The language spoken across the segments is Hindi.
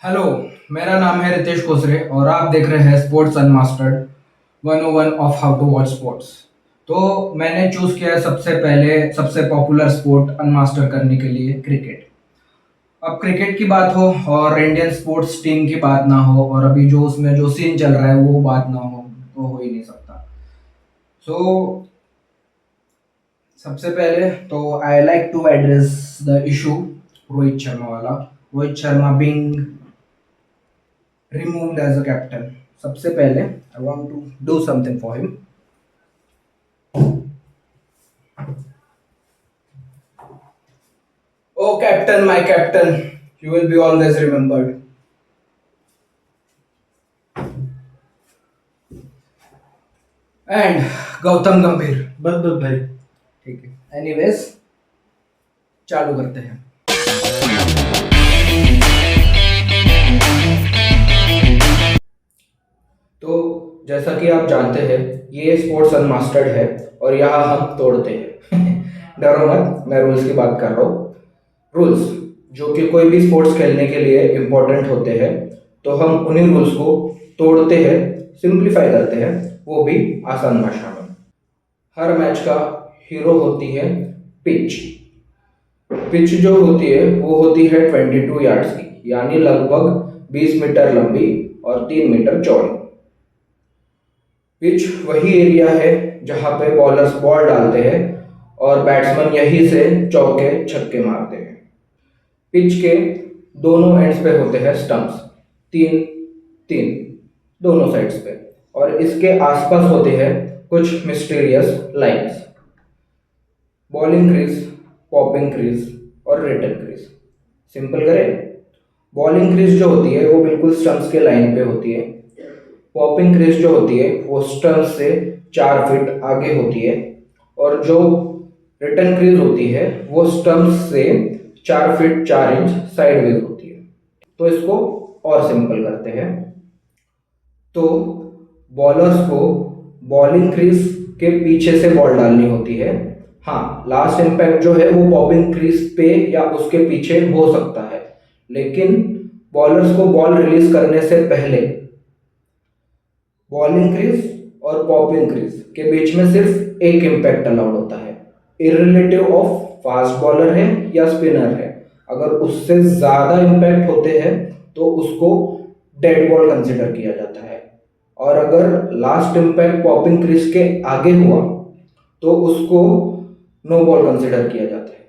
हेलो। मेरा नाम है रितेश कोसरे और आप देख रहे हैं sports unmastered 101 of how to watch sports. तो मैंने चूज किया है सबसे पहले सबसे पॉपुलर स्पोर्ट अनमास्टर करने के लिए क्रिकेट। अब क्रिकेट की बात हो और इंडियन स्पोर्ट्स टीम की बात ना हो और अभी जो उसमें जो सीन चल रहा है वो बात ना हो तो हो ही नहीं सकता। सो सबसे पहले तो I like to address the issue Rohit Sharma वाला। Rohit Sharma being removed as a captain. सबसे पहले I want to do something for him. Oh captain, my captain, you will be always remembered. And Gautam गंभीर। बस बस भाई। ठीक है। एनीवेज चालू करते हैं। तो जैसा कि आप जानते हैं ये स्पोर्ट्स अनमास्टर्ड है और यहाँ हम तोड़ते हैं। डरो मत, मैं रूल्स की बात कर रहा हूँ। रूल्स जो कि कोई भी स्पोर्ट्स खेलने के लिए इम्पोर्टेंट होते हैं तो हम उन्हीं रूल्स को तोड़ते हैं, सिंप्लीफाई करते हैं, वो भी आसान भाषा में। हर मैच का हीरो होती है पिच। पिच जो होती है वो होती है 22 यार्ड्स की, यानी लगभग 20 मीटर लंबी और 3 मीटर चौड़ी। पिच वही एरिया है जहां पे बॉलर्स बॉल डालते हैं और बैट्समैन यहीं से चौके छक्के मारते हैं। पिच के दोनों एंड्स पे होते हैं स्टंप्स, तीन तीन दोनों साइड्स पे, और इसके आसपास होते हैं कुछ mysterious lines. Bowling crease, popping crease और रिटर्न क्रीज। सिंपल करें, बॉलिंग क्रीज जो होती है वो बिल्कुल स्टंप्स के लाइन पे होती है। पॉपिंग क्रीज जो होती है वो स्टंप्स से 4 फीट आगे होती है, और जो रिटर्न क्रीज होती है वो स्टंप्स से 4 फीट 4 इंच साइडवेज होती है। तो इसको और सिंपल करते हैं। तो बॉलर्स को बॉलिंग क्रीज के पीछे से बॉल डालनी होती है। हाँ, लास्ट इम्पैक्ट जो है वो पॉपिंग क्रीज पे या उसके पीछे हो सकता है, लेकिन बॉलर्स को बॉल रिलीज करने से पहले बॉलिंग क्रीज और पॉपिंग क्रीज के बीच में सिर्फ एक इम्पैक्ट अलाउड होता है, इररिलेटिव ऑफ फास्ट बॉलर है या स्पिनर है। अगर उससे ज्यादा इम्पैक्ट होते हैं तो उसको डेड बॉल कंसिडर किया जाता है, और अगर लास्ट इम्पैक्ट पॉपिंग क्रीज के आगे हुआ तो उसको नो बॉल कंसिडर किया जाता है।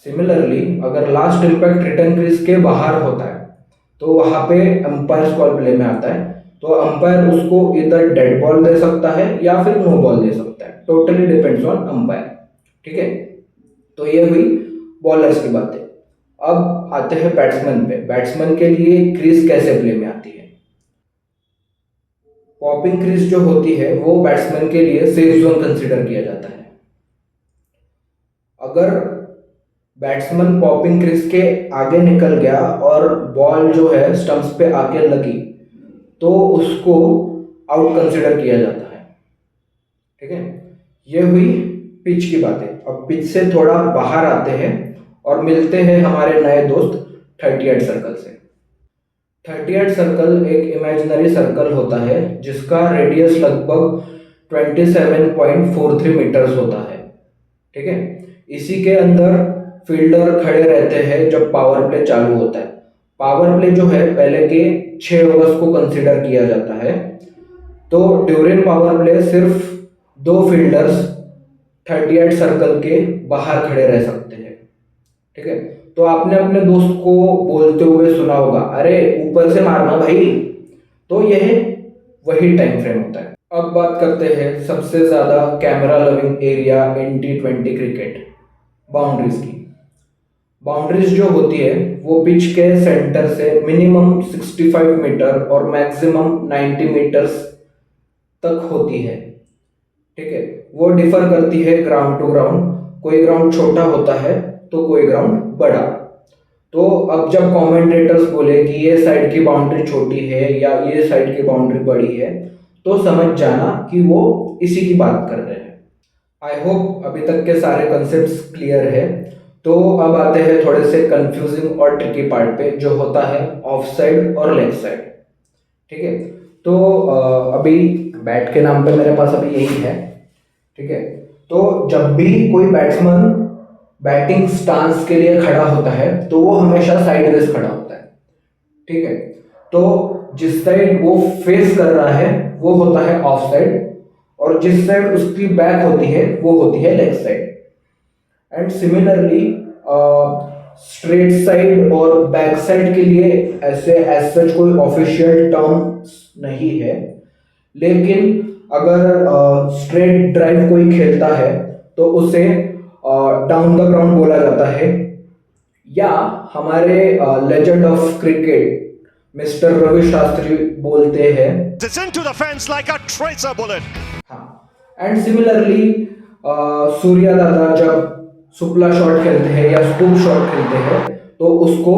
सिमिलरली अगर लास्ट इम्पैक्ट रिटर्न क्रीज के बाहर होता है तो वहां पे अंपायर कॉल प्ले में आता है। तो अंपायर उसको इधर डेड बॉल दे सकता है या फिर नो बॉल दे सकता है, टोटली डिपेंड्स ऑन अंपायर। ठीक है, तो ये हुई बॉलर्स की बातें। अब आते हैं बैट्समैन पे। बैट्समैन के लिए क्रीज कैसे प्ले में आती है। पॉपिंग क्रीज जो होती है वो बैट्समैन के लिए सेफ जोन कंसिडर किया जाता है। अगर बैट्समैन पॉपिंग क्रीज के आगे निकल गया और बॉल जो है स्टंप्स पे आके लगी तो उसको आउट कंसिडर किया जाता है। ठीक है, ये हुई पिच की बातें। अब पिच से थोड़ा बाहर आते हैं और मिलते हैं हमारे नए दोस्त 38 सर्कल से। 38 सर्कल एक इमेजिनरी सर्कल होता है जिसका रेडियस लगभग 27.43 मीटर्स होता है। ठीक है, इसी के अंदर फील्डर खड़े रहते हैं जब पावर प्ले चालू होता है। पावर प्ले जो है पहले के 6 ओवर्स को कंसिडर किया जाता है। तो ड्यूरिंग पावर प्ले सिर्फ 2 फील्डर्स 38 सर्कल के बाहर खड़े रह सकते हैं। ठीक है, तो आपने अपने दोस्त को बोलते हुए सुना होगा, अरे ऊपर से मारना भाई। तो यह वही टाइम फ्रेम होता है। अब बात करते हैं सबसे ज्यादा camera loving area in T20 cricket, boundaries की। बाउंड्रीज जो होती है वो पिच के सेंटर से मिनिमम 65 मीटर और मैक्सिमम 90 मीटर्स तक होती है। ठीक है, वो डिफर करती है ग्राउंड टू ग्राउंड। कोई ग्राउंड छोटा होता है तो कोई ग्राउंड बड़ा। तो अब जब कमेंटेटर्स बोले कि ये साइड की बाउंड्री छोटी है या ये साइड की बाउंड्री बड़ी है तो समझ जाना कि वो इसी की बात कर रहे हैं। आई होप अभी तक के सारे कंसेप्ट्स क्लियर है। तो अब आते हैं थोड़े से कंफ्यूजिंग और ट्रिकी पार्ट पे, जो होता है ऑफ साइड और लेग साइड। ठीक है, तो अभी बैट के नाम पे मेरे पास अभी यही है। ठीक है, तो जब भी कोई बैट्समैन बैटिंग स्टांस के लिए खड़ा होता है तो वो हमेशा साइड रेस खड़ा होता है। ठीक है, तो जिस साइड वो फेस कर रहा है वो होता है ऑफ साइड, और जिस साइड उसकी बैक होती है वो होती है leg side. And similarly straight side और बैक साइड के लिए ऐसे एज सच कोई ऑफिशियल टर्म्स नहीं है, लेकिन अगर स्ट्रेट ड्राइव कोई खेलता है तो उसे डाउन द ग्राउंड बोला जाता है, या हमारे legend of cricket mister Ravi Shastri बोलते हैं। It's into the fence like a tracer bullet. हाँ, एंड सिमिलरली सूर्या दादा जब सुपला शॉट खेलते हैं या स्कूप शॉट खेलते हैं तो उसको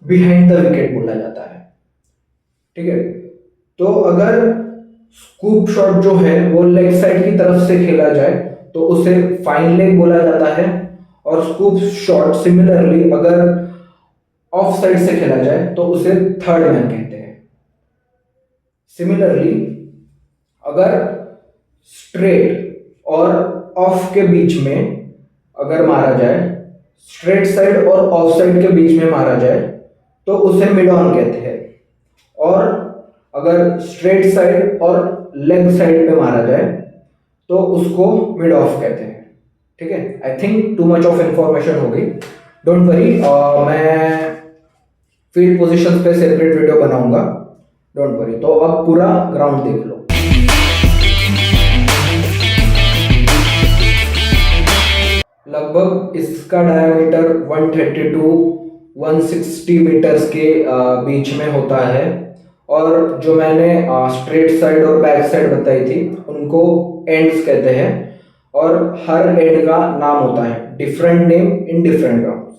बिहाइंड द विकेट बोला जाता है। ठीक है, तो अगर स्कूप शॉट जो है वो लेग साइड की तरफ से खेला जाए तो उसे फाइन लेग बोला जाता है, और स्कूप शॉट सिमिलरली अगर ऑफ साइड से खेला जाए तो उसे थर्ड मैन कहते हैं। सिमिलरली अगर स्ट्रेट और ऑफ के बीच में अगर मारा जाए, स्ट्रेट साइड और ऑफ साइड के बीच में मारा जाए तो उसे मिड ऑन कहते हैं, और अगर स्ट्रेट साइड और लेग साइड पे मारा जाए तो उसको मिड ऑफ कहते हैं। ठीक है, I think too much of information हो गई, डोंट वरी, मैं फील्ड पोजीशंस पे सेपरेट वीडियो बनाऊंगा, डोंट वरी। तो अब पूरा ग्राउंड देख लो। लगभग इसका डायमीटर 130 to 160 मीटर्स के बीच में होता है, और जो मैंने स्ट्रेट साइड और बैक साइड बताई थी उनको एंड्स कहते हैं, और हर एंड का नाम होता है, different name in different grounds.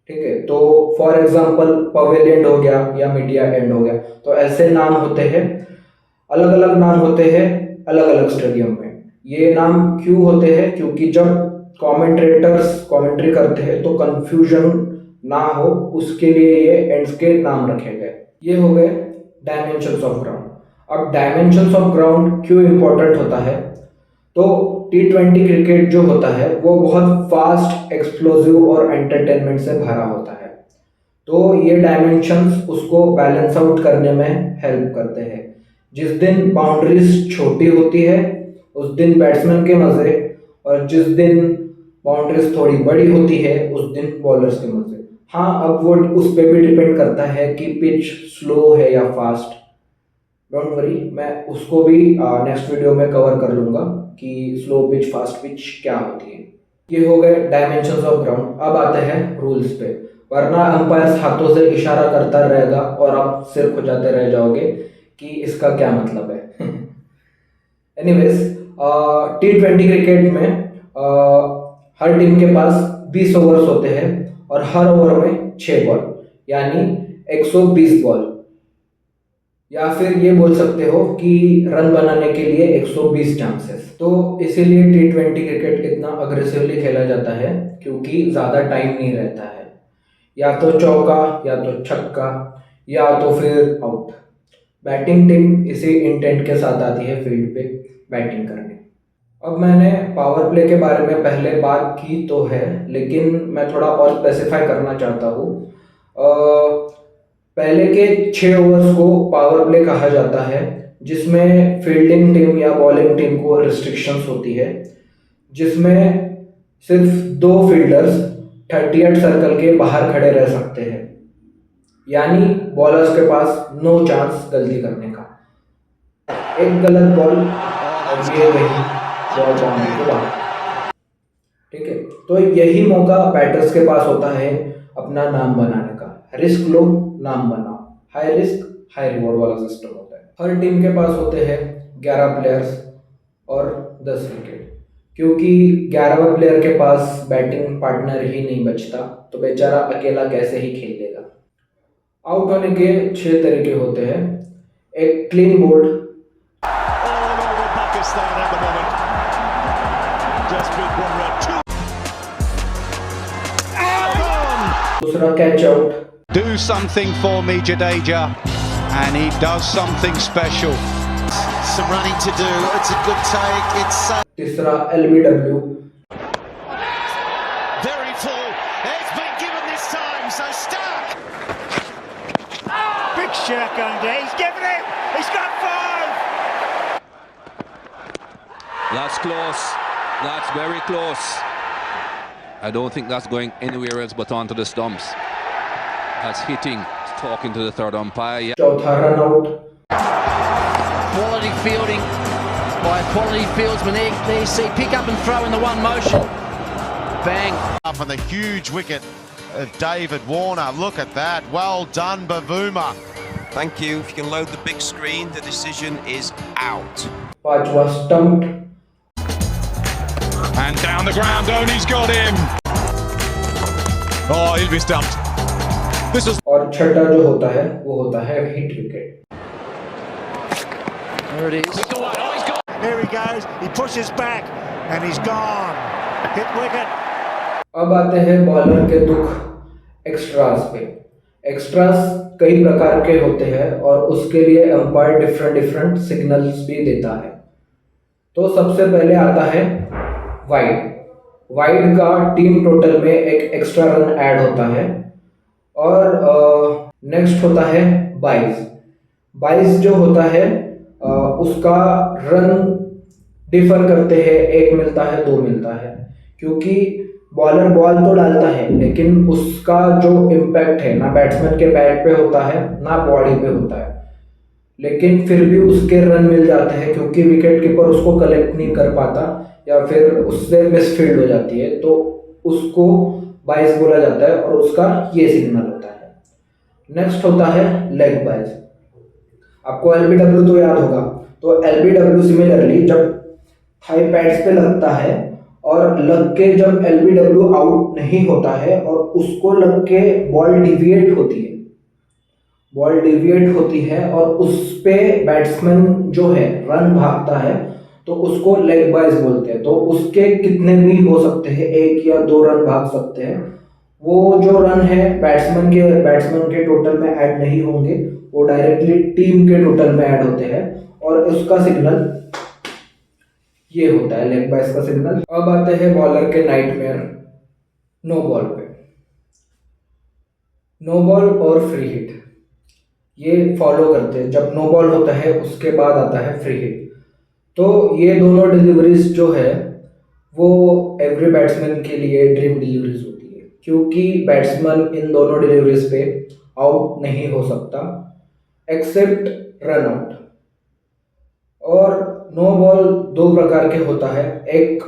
ठीक है, तो फॉर एग्जांपल पवेलियन हो गया या मीडिया एंड हो गया, तो ऐसे नाम होते हैं, अलग अलग नाम होते हैं अलग अलग स्टेडियम में। ये नाम क्यों होते हैं, क्योंकि जब कमेंटेटर्स कमेंट्री करते हैं तो कंफ्यूजन ना हो उसके लिए ये एंड्स के नाम रखे गए। ये हो गए डायमेंशंस ऑफ ग्राउंड। अब डायमेंशंस ऑफ ग्राउंड क्यों इंपॉर्टेंट होता है, तो T20 क्रिकेट जो होता है वो बहुत फास्ट, एक्सप्लोसिव और एंटरटेनमेंट से भरा होता है, तो ये डायमेंशंस उसको बैलेंस आउट करने में हेल्प करते हैं। जिस दिन बाउंड्रीज छोटी होती है उस दिन बैट्समैन के मजे, और जिस दिन बाउंड्रीज थोड़ी बड़ी होती है उस दिन बॉलर्स के मजे। हाँ, अब वो उस पर भी डिपेंड करता है कि पिच स्लो है या फास्ट, डोंट वरी, मैं उसको भी नेक्स्ट वीडियो में कवर कर लूँगा कि स्लो पिच फास्ट पिच क्या होती है। ये हो गए डायमेंशंस ऑफ ग्राउंड। अब आते हैं रूल्स पे, वरना अंपायर हाथों से इशारा करता रहेगा और आप सिर खुजाते रह जाओगे कि इसका क्या मतलब है। एनीवेज, T20 क्रिकेट में हर टीम के पास 20 ओवर्स होते हैं और हर ओवर में 6 बॉल, यानी 120 बॉल, या फिर ये बोल सकते हो कि रन बनाने के लिए 120 चांसेस। तो इसीलिए T20 क्रिकेट इतना अग्रेसिवली खेला जाता है, क्योंकि ज़्यादा टाइम नहीं रहता है, या तो चौका या तो छक्का या तो फिर आउट। बैटिंग टीम इसी इंटेंट के साथ आती है फील्ड पे बैटिंग करने। अब मैंने पावर प्ले के बारे में पहले बात की तो है, लेकिन मैं थोड़ा और स्पेसिफाई करना चाहता हूँ। पहले के 6 ओवर्स को पावर प्ले कहा जाता है, जिसमें फील्डिंग टीम या बॉलिंग टीम को रिस्ट्रिक्शंस होती है, जिसमें सिर्फ 2 फील्डर्स 38 सर्कल के बाहर खड़े रह सकते हैं, यानी बॉलर्स के पास नो चांस गलती करने का। एक गलत बॉल और ये वही बॉल बाउंड्री के बाहर। ठीक है, तो यही मौका बैटर्स के पास होता है अपना नाम बनाने का। रिस्क लो, नाम बनाओ, हाई रिस्क हाई रिवॉर्ड वाला सिस्टम होता है। हर टीम के पास होते हैं 11 प्लेयर्स और 10 विकेट, क्योंकि 11वें प्लेयर के पास बैटिंग पार्टनर ही नहीं बचता, तो बेचारा अकेला कैसे ही खेल लेगा। आउट होने के 6 तरीके होते हैं। एक क्लीन बोल्ड, दूसरा catch out, Do something for me, Jadeja. And he does something special. Some running to do. It's a good take. It's तीसरा LBW, very full. It's been given this time. So Stark. Big shot under. He's given it. He's got 5. That's close. That's very close. I don't think that's going anywhere else but onto the stumps. That's hitting, talking to the third umpire. Yeah. चौथा run out, Quality fielding by a quality fieldsman. There you see, pick up and throw in the one motion. Bang. Up on the huge wicket of David Warner. Look at that. Well done, Bavuma. Thank you. If you can load the big screen, the decision is out. पांचवा stumped, And down the ground, Dhoni's got him. Oh, he'll be stumped. This was और छठा जो होता है वो होता है hit wicket. There it is. Here he goes. He pushes back, and he's gone. Hit wicket. अब आते हैं बॉलर के दुख एक्स्ट्रास पे। एक्स्ट्रास कई प्रकार के होते हैं और उसके लिए अंपायर डिफरेंट सिग्नल्स भी देता है। तो सबसे पहले आता है वाइड। वाइड का टीम टोटल में एक एक्स्ट्रा रन ऐड होता है। और नेक्स्ट होता है बाइस। बाइस जो होता है उसका रन डिफर करते हैं, एक मिलता है, दो मिलता है, क्योंकि बॉलर बॉल तो डालता है लेकिन उसका जो इम्पैक्ट है ना बैट्समैन के बैट पे होता है ना बॉडी पे होता है, लेकिन फिर भी उसके रन मिल जाते हैं क्योंकि विकेट कीपर उसको कलेक्ट नहीं कर पाता या फिर उससे मिसफील्ड हो जाती है, तो उसको बाइस बोला जाता है और उसका ये सिग्नल होता है। नेक्स्ट होता है लेग बाइस। आपको एलबीडब्ल्यू तो याद होगा, तो एलबीडब्ल्यू सिमिलरली जब थाई पैड्स पे लगता है और लग के जब एलबीडब्ल्यू आउट नहीं होता है और उसको लग के बॉल डिविएट होती है और उस पे बैट्समैन जो है रन भागता है तो उसको लेग बाइस बोलते हैं। तो उसके कितने भी हो सकते हैं, 1 या 2 रन भाग सकते हैं, वो जो रन है बैट्समैन के टोटल में ऐड नहीं होंगे, वो डायरेक्टली टीम के टोटल में ऐड होते हैं और उसका सिग्नल ये होता है लेग बाइस का सिग्नल। अब आते हैं बॉलर के नाइटमेयर नो बॉल पे। नो बॉल और फ्री हिट ये फॉलो करते हैं। जब नो बॉल होता है उसके बाद आता है फ्री हिट। तो ये दोनों डिलीवरीज जो है वो एवरी बैट्समैन के लिए ड्रीम डिलीवरीज होती है, क्योंकि बैट्समैन इन दोनों डिलीवरीज पे आउट नहीं हो सकता एक्सेप्ट रन आउट। और नो बॉल 2 प्रकार के होता है। एक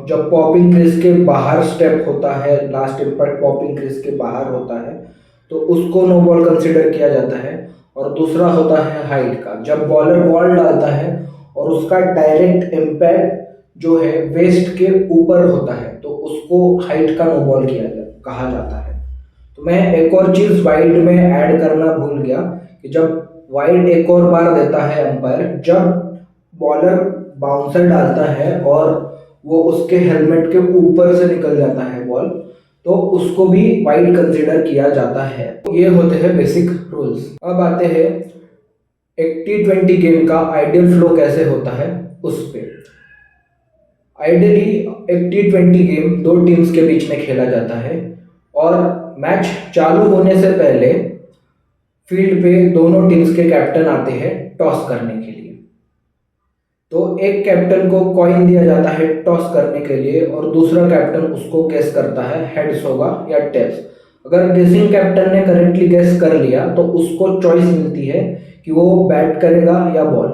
जब पॉपिंग क्रीज के बाहर स्टेप होता है, लास्ट इम्पैक्ट पॉपिंग क्रीज के बाहर होता है तो उसको नो बॉल कंसिडर किया जाता है। और दूसरा होता है हाइट का, जब बॉलर बॉल डालता है और उसका डायरेक्ट इम्पैक्ट जो है वेस्ट के ऊपर होता है तो उसको हाइट का नो बॉल कहा जाता है। तो मैं एक और चीज़ वाइड में ऐड करना भूल गया कि जब वाइड एक और बार देता है अंपायर, जब बॉलर बाउंसर डालता है और वो उसके हेलमेट के ऊपर से निकल जाता है बॉल, तो उसको भी वाइड कंसीडर किया जाता है। ये होते हैं बेसिक रूल्स। अब आते हैं एक T20 गेम का आइडियल फ्लो कैसे होता है उस पे। आइडियली एक T20 गेम 2 टीम्स के बीच में खेला जाता है और मैच चालू होने से पहले फील्ड पे दोनों टीम्स के कैप्टन आते हैं टॉस करने के लिए। तो एक कैप्टन को कॉइन दिया जाता है टॉस करने के लिए और दूसरा कैप्टन उसको गेस करता है हेड्स होगा या टेल्स। अगर गेसिंग कैप्टन ने करेक्टली गेस कर लिया तो उसको चॉइस मिलती है कि वो बैट करेगा या बॉल।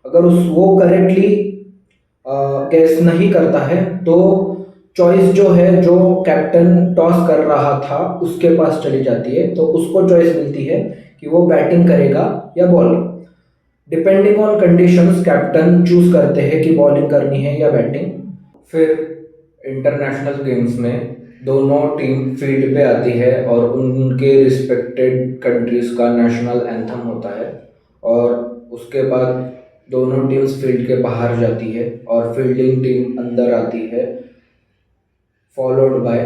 अगर वो करेक्टली गेस नहीं करता है तो चॉइस जो है जो कैप्टन टॉस कर रहा था उसके पास चली जाती है, तो उसको चॉइस मिलती है कि वो बैटिंग करेगा या bowling. Depending on conditions captain choose करते हैं कि बॉलिंग करनी है या बैटिंग। फिर इंटरनेशनल गेम्स में दोनों टीम फील्ड पे आती है और उनके रिस्पेक्टेड कंट्रीज का नेशनल एंथम होता है और उसके बाद दोनों टीम्स फील्ड के बाहर जाती है और फील्डिंग टीम अंदर आती है, फॉलोड बाय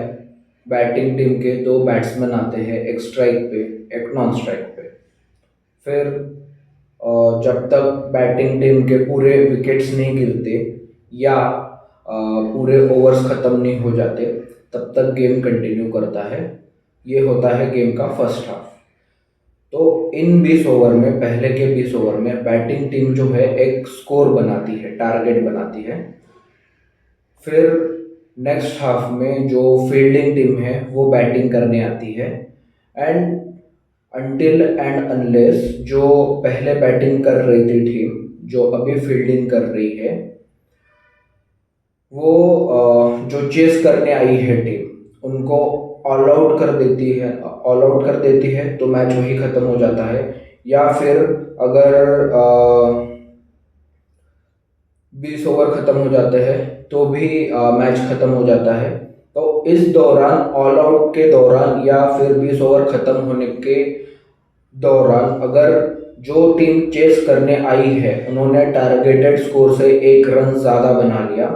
बैटिंग टीम के 2 बैट्समैन आते हैं, एक स्ट्राइक पे एक नॉन स्ट्राइक पे। फिर जब तक बैटिंग टीम के पूरे विकेट्स नहीं गिरते या पूरे ओवर्स ख़त्म नहीं हो जाते तब तक गेम कंटिन्यू करता है। ये होता है गेम का फर्स्ट हाफ। तो इन 20 ओवर में, पहले के 20 ओवर में बैटिंग टीम जो है एक स्कोर बनाती है, टारगेट बनाती है। फिर नेक्स्ट हाफ में जो फील्डिंग टीम है वो बैटिंग करने आती है। एंड अनटिल एंड अनलेस जो पहले बैटिंग कर रही थी टीम जो अभी फील्डिंग कर रही है वो जो चेस करने आई है टीम उनको ऑल आउट कर देती है तो मैच वही ख़त्म हो जाता है। या फिर अगर 20 ओवर ख़त्म हो जाते हैं तो भी मैच ख़त्म हो जाता है। तो इस दौरान, ऑल आउट के दौरान या फिर 20 ओवर ख़त्म होने के दौरान अगर जो टीम चेस करने आई है उन्होंने टारगेटेड स्कोर से 1 रन ज़्यादा बना लिया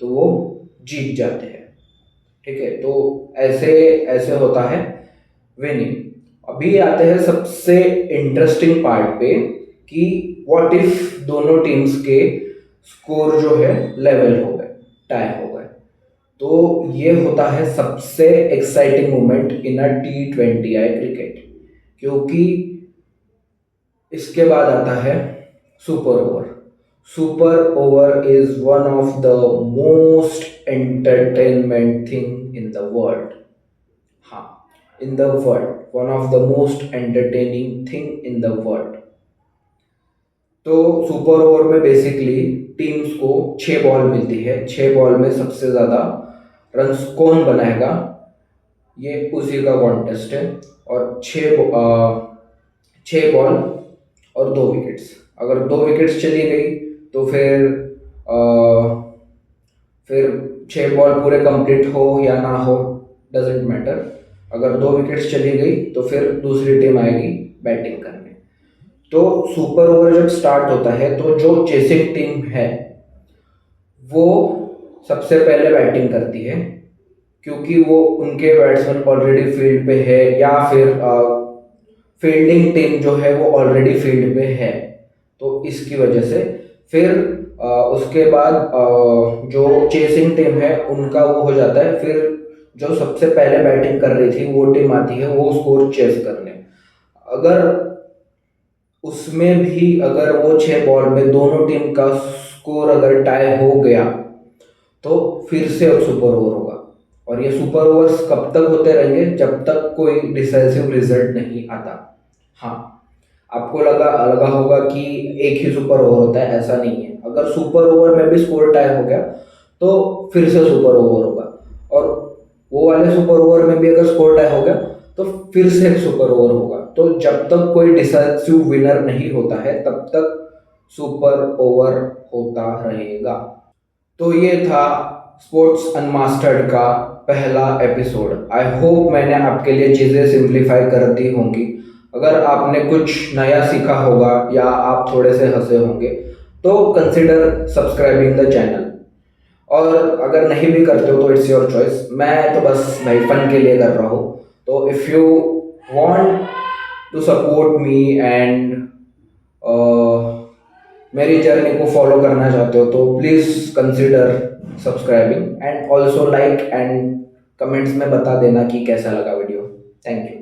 तो वो जीत जाते हैं। ठीक है, तो ऐसे होता है विनिंग। अभी आते हैं सबसे इंटरेस्टिंग पार्ट पे कि व्हाट इफ दोनों टीम्स के स्कोर जो है लेवल हो गए, टाई हो गए। तो ये होता है सबसे exciting moment in a T20I cricket, क्योंकि इसके बाद आता है super over. Super over is one of the most entertainment thing in the world. हाँ, in the world, one of the most entertaining thing in the world. तो सुपर ओवर में बेसिकली टीम्स को 6 बॉल मिलती है। 6 बॉल में सबसे ज़्यादा रन्स कौन बनाएगा ये उसी का कॉन्टेस्ट है। और 6 बॉल और 2 विकेट्स। अगर 2 विकेट्स चली गई तो फिर 6 बॉल पूरे कंप्लीट हो या ना हो डजेंट मैटर। अगर 2 विकेट्स चली गई तो फिर दूसरी टीम आएगी बैटिंग करने। तो सुपर ओवर जब स्टार्ट होता है तो जो चेसिंग टीम है वो सबसे पहले बैटिंग करती है, क्योंकि वो उनके बैट्समैन ऑलरेडी फील्ड पे है या फिर फील्डिंग टीम जो है वो ऑलरेडी फील्ड पे है। तो इसकी वजह से फिर उसके बाद जो चेसिंग टीम है उनका वो हो जाता है। फिर जो सबसे पहले बैटिंग कर रही थी वो टीम आती है वो स्कोर चेस करने। अगर उसमें भी अगर वो 6 बॉल में दोनों टीम का स्कोर अगर टाई हो गया तो फिर से अब सुपर ओवर होगा। और ये सुपर ओवर्स कब तक होते रहेंगे? जब तक कोई डिसाइसिव रिजल्ट नहीं आता। हाँ, आपको लगा होगा कि एक ही सुपर ओवर होता है, ऐसा नहीं है। अगर सुपर ओवर में भी स्कोर टाई हो गया तो फिर से सुपर ओवर होगा, और वो वाले सुपर ओवर में भी अगर स्कोर टाई हो गया तो फिर से एक सुपर ओवर होगा। तो जब तक कोई डिसाइसिव विनर नहीं होता है तब तक सुपर ओवर होता रहेगा। तो ये था स्पोर्ट्स अनमास्टर्ड का पहला एपिसोड। आई होप मैंने आपके लिए चीज़ें सिंप्लीफाई कर दी होंगी। अगर आपने कुछ नया सीखा होगा या आप थोड़े से हंसे होंगे तो कंसिडर सब्सक्राइबिंग द चैनल। और अगर नहीं भी करते हो तो इट्स योर चॉइस। मैं तो बस भाई फन के लिए कर रहा हूँ। तो if you want to support me and मेरी जर्नी को फॉलो करना चाहते हो तो please consider subscribing and also like and comments में बता देना कि कैसा लगा वीडियो। Thank you.